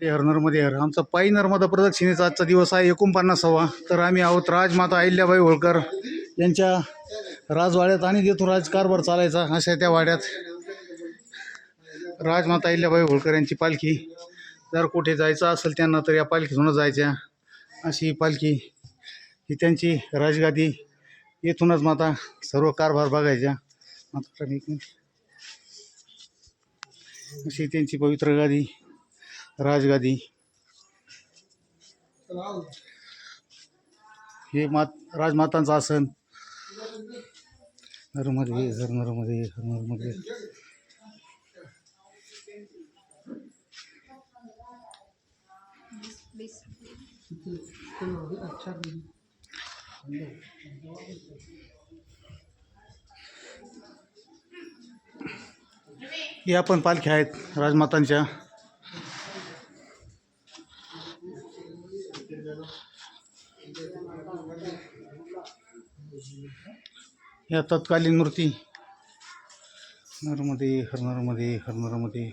हर नर्मदे हर. आमचा पायी नर्मदा प्रदक्षिणेचा आजचा दिवस आहे 49वा. तर आम्ही आहोत राजमाता अहिल्याबाई होळकर यांच्या राजवाड्यात आणि देतो राजकारभार चालायचा अशा त्या वाड्यात राजमाता अहिल्याबाई होळकर यांची पालखी. जर कुठे जायचं असेल त्यांना तर या पालखीतूनच जायच्या. अशी पालखी ही त्यांची राजगादी. येथूनच माता सर्व कारभार बघायच्या. अशी त्यांची पवित्र गादी राजगादी. हे राजमातांचं आसन. नर्मदे हर नर्मदे हर नर्मदे. या पण पालख्या आहेत राजमातांच्या. या तत्कालीन मूर्ती. नर्मदे हर नर्मदे हर नर्मदे.